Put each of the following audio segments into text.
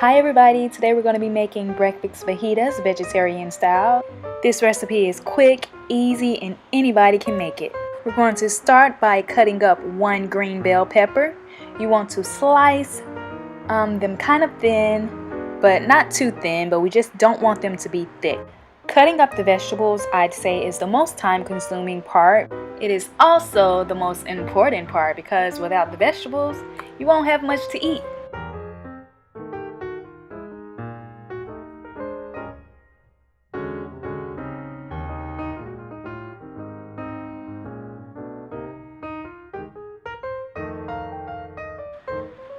Hi everybody, today we're going to be making breakfast fajitas vegetarian style. This recipe is quick, easy, and anybody can make it. We're going to start by cutting up one green bell pepper. You want to slice them kind of thin, but not too thin, but we just don't want them to be thick. Cutting up the vegetables, I'd say, is the most time-consuming part. It is also the most important part because without the vegetables, you won't have much to eat.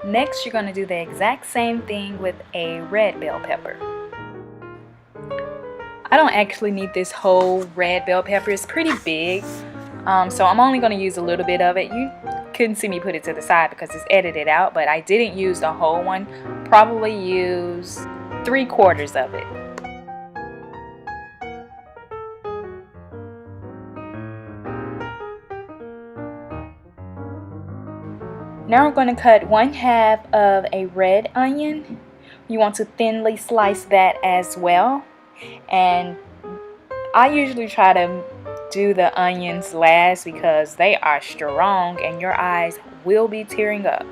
Next, you're going to do the exact same thing with a red bell pepper. I don't actually need this whole red bell pepper. It's pretty big, so I'm only going to use a little bit of it. You couldn't see me put it to the side because it's edited out, but I didn't use the whole one. Probably use 3/4 of it. Now we're going to cut 1/2 of a red onion. You want to thinly slice that as well. And I usually try to do the onions last because they are strong and your eyes will be tearing up.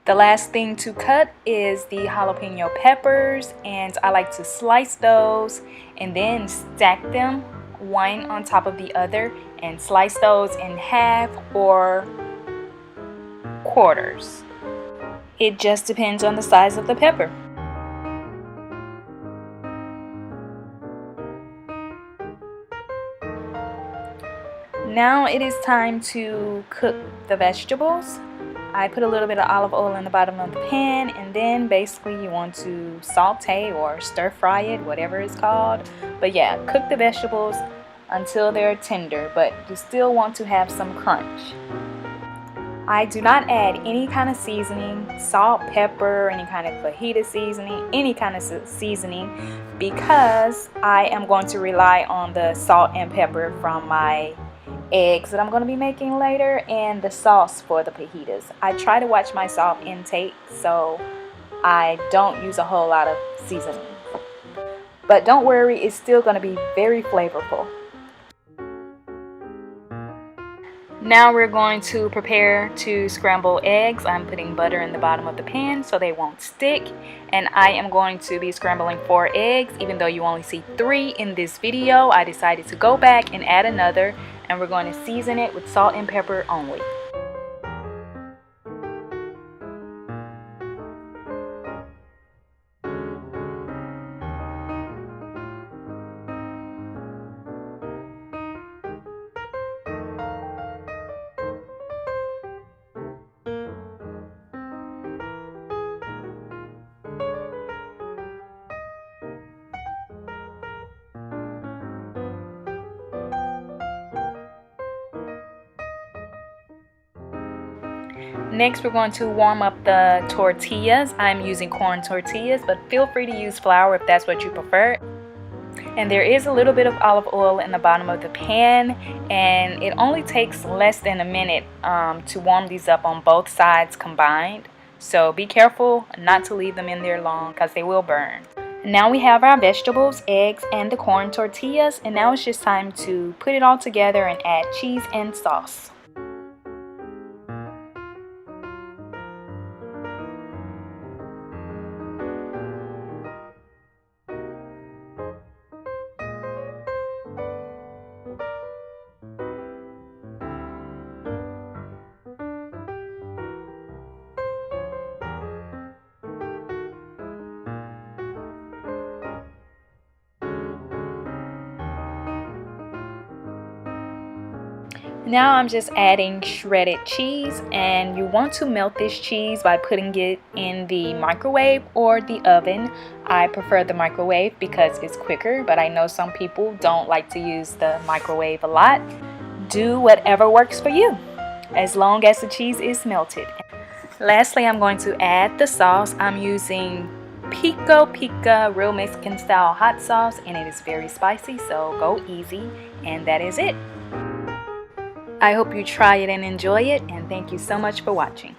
The last thing to cut is the jalapeno peppers, and I like to slice those and then stack them one on top of the other and slice those in half or quarters. It just depends on the size of the pepper. Now it is time to cook the vegetables. I put a little bit of olive oil in the bottom of the pan, and then basically you want to saute or stir fry it, whatever it's called. But yeah, cook the vegetables until they're tender, but you still want to have some crunch. I do not add any kind of seasoning, salt, pepper, any kind of fajita seasoning, any kind of seasoning, because I am going to rely on the salt and pepper from my eggs that I'm going to be making later and the sauce for the fajitas. I try to watch my salt intake, so I don't use a whole lot of seasoning. But don't worry, it's still going to be very flavorful. Now we're going to prepare to scramble eggs. I'm putting butter in the bottom of the pan so they won't stick. And I am going to be scrambling 4 eggs. Even though you only see 3 in this video, I decided to go back and add another. And we're going to season it with salt and pepper only. Next, we're going to warm up the tortillas. I'm using corn tortillas, but feel free to use flour if that's what you prefer. And there is a little bit of olive oil in the bottom of the pan, and it only takes less than a minute to warm these up on both sides combined. So be careful not to leave them in there long because they will burn. Now we have our vegetables, eggs, and the corn tortillas, and now it's just time to put it all together and add cheese and sauce. Now I'm just adding shredded cheese, and you want to melt this cheese by putting it in the microwave or the oven. I prefer the microwave because it's quicker, but I know some people don't like to use the microwave a lot. Do whatever works for you, as long as the cheese is melted. Lastly, I'm going to add the sauce. I'm using Pico Pica Real Mexican Style hot sauce, and it is very spicy, so go easy, and that is it. I hope you try it and enjoy it, and thank you so much for watching.